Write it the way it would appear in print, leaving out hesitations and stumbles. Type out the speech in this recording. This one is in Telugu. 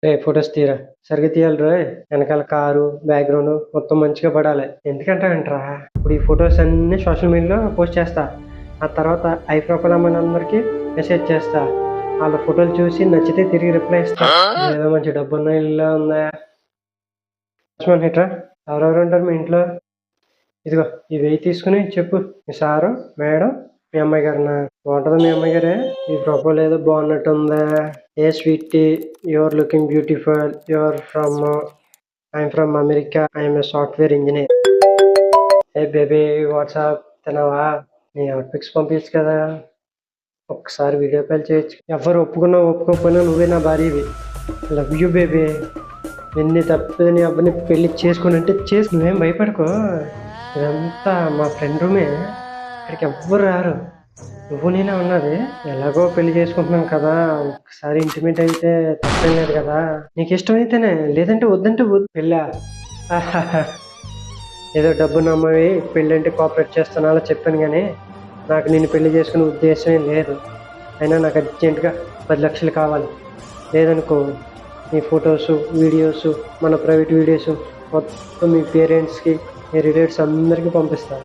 రే ఫొటోస్ తీరా సరిగ్గా తీయాలి రోయ్. వెనకాల కారు బ్యాక్గ్రౌండ్ మొత్తం మంచిగా పడాలి. ఎందుకంటావేంట్రా, ఇప్పుడు ఈ ఫొటోస్ అన్ని సోషల్ మీడియాలో పోస్ట్ చేస్తా. ఆ తర్వాత ఐ ప్రొఫైల్ అమ్మాయిని అందరికి మెసేజ్ చేస్తా. వాళ్ళ ఫోటోలు చూసి నచ్చితే తిరిగి రిప్లై ఇస్తా. ఏదో మంచి డబ్బున్న ఇల్లు ఉందా. లక్ష్మణ్ హిట్రా, ఎవరెవరు ఉంటారు మీ ఇంట్లో? ఇదిగో ఈ 1000 తీసుకుని చెప్పు. మీ సారు మేడం మీ అమ్మాయి గారినా? బాగుంటుందా మీ అమ్మాయి గారే? ఈ ప్రొఫైల్ ఏదో బాగున్నట్టుందా. Hey sweet, your looking beautiful, your from I'm from America, I'm a software engineer. Hey baby WhatsApp తినవా? నీ అవుట్పిక్స్ పంపించు కదా. ఒక్కసారి వీడియో కాల్ చేయొచ్చు. ఎవరు ఒప్పుకున్నా ఒప్పుకోకపోయినా నువ్వే నా భార్యవి. Love you baby. ఎన్ని తప్పితే నీ అబ్బాయిని పెళ్లి చేసుకుని అంటే చేసి నువ్వేం భయపడుకో. ఇదంతా మా ఫ్రెండ్ రూమే, ఇక్కడికి ఎవ్వరు రారు. నువ్వు నేనే ఉన్నది. ఎలాగో పెళ్లి చేసుకుంటున్నాం కదా, ఒకసారి ఇంటిమేట్ అయితే తప్పేం లేదు కదా. నీకు ఇష్టమైతేనే, లేదంటే వద్దంటే వద్దు. పెళ్ళా? ఏదో డబ్బు నమ్మవి పెళ్ళి అంటే కోఆపరేట్ చేస్తాను అలా చెప్పాను, కానీ నాకు నేను పెళ్లి చేసుకునే ఉద్దేశమే లేదు. అయినా నాకు అర్జెంటుగా 10 లక్షలు కావాలి. లేదనుకో మీ ఫొటోస్ వీడియోస్, మన ప్రైవేట్ వీడియోస్ మొత్తం మీ పేరెంట్స్కి, మీ రిలేటివ్స్ అందరికీ పంపిస్తాను.